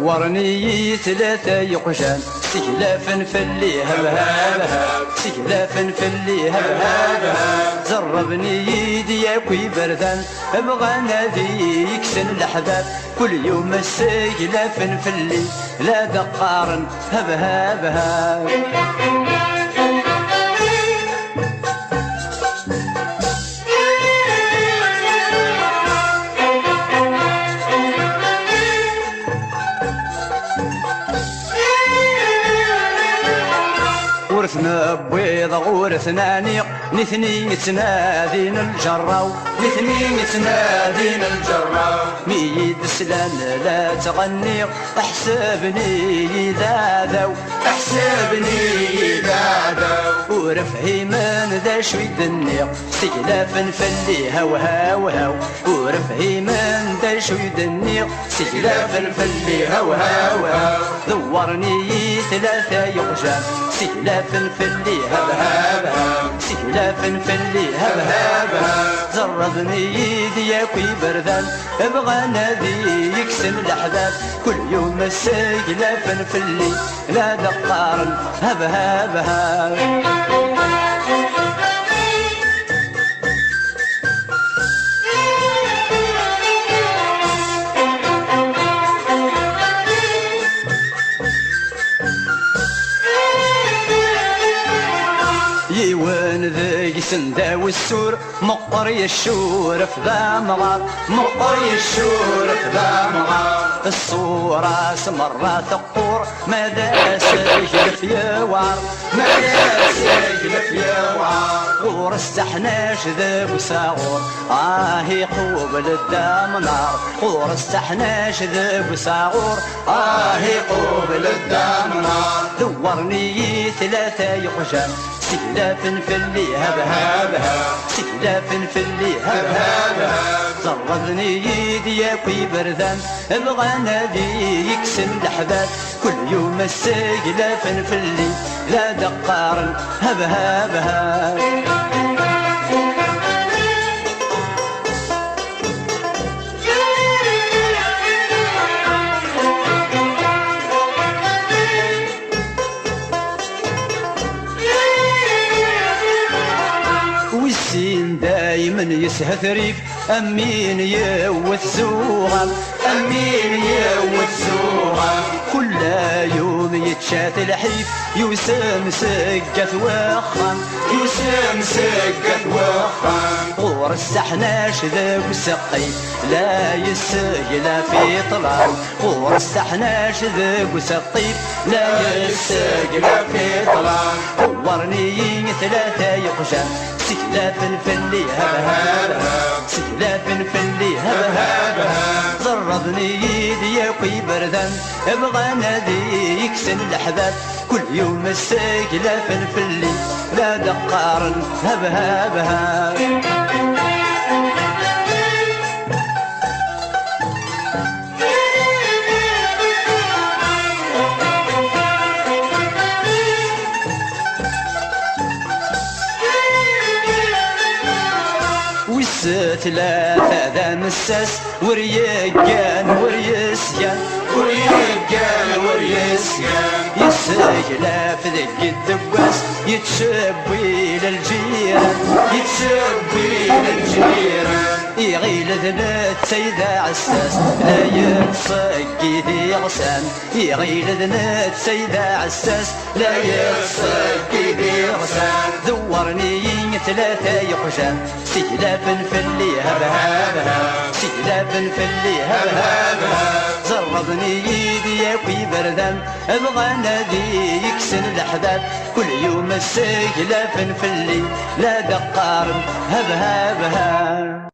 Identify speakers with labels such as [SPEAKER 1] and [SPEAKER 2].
[SPEAKER 1] ورني ثلاثة يقجان سجلافا فلي هبهابها سجلافا فلي هبهابها زربني يدي ياكوي بردان ابغى نادي يكسن الاحباب كل يوم السجلافا فلي لا دقارن هبهابها ورثنا بيض ورثنا نيق نثني تنادين الجراو نثني تنادين الجراو ميد سلان لا تغني احسبني إذا ذو احسبني إذا ذو ورفعي من ذا شوي النيق سجلافا فلي هاو هاو هاو ورفعي من ذا شوي النيق سجلافا فلي هاو هاو هاو ذورني ثلاثة يقجان سجلافا فلي هبهابها سجلافا فلي هبهابها زربني يدي ياكوي بردان ابغى نادي يكسن الاحباب كل يوم السجلافا فلي لا دقارن هبهابها يوان ذاك سندا والسور مقري الشور في ذا مغار مقري الشور في ذا مغار الصورة سمرة تقور ماذا سجل في يوار ماذا سجل في يوار ورستحناش ذا وساغور قوبل الدام نار ورستحناش ذا وساغور قوبل الدام نار دورني ثلاثة يقجان سجلافا فلي هبهابها سجلافا فلي هبهابها زربني يدي ياكوي بردان ابغى نادي يكسن الاحباب كل يوم السجلافا فلي لا دقارن هبهابها والسين دايما يسهث ريف امين يوث زوغم امين يوث زوغم كل يوم يتشات الحيف يوسم سقت وخم يوسم سقت وخم ورستحناش ذا وسقي لا يسجل في طلال ورستحناش ذا وسقي لا يسجل في طلال ورني ثلاثة يقجان سجلافا فلي هبهابها سجلافا فلي هبهابها زربني يدي ياكوي بردان ابغى نادي يكسن الاحباب كل يوم السجلافا فلي لا دقارن هبهابها ثلاثة ذا مساس وريقان وريسيان وريقان وريسيان يسجل في ذق الدواس يتشبي للجيران يتشبي للجيران يغيل ذنات سيدة عساس لا يتصقي ذي غسان يغيل ذنات سيدة عساس لا يتصقي ذي غسان ذورني ثلاثة يقجان سجلافا فلي هبهابها سجلافا فلي هبهابها زربني يدي ياكوي بردان ابغى نادي يكسن الاحباب كل يوم السجلافا فلي لا دقارن هبهابها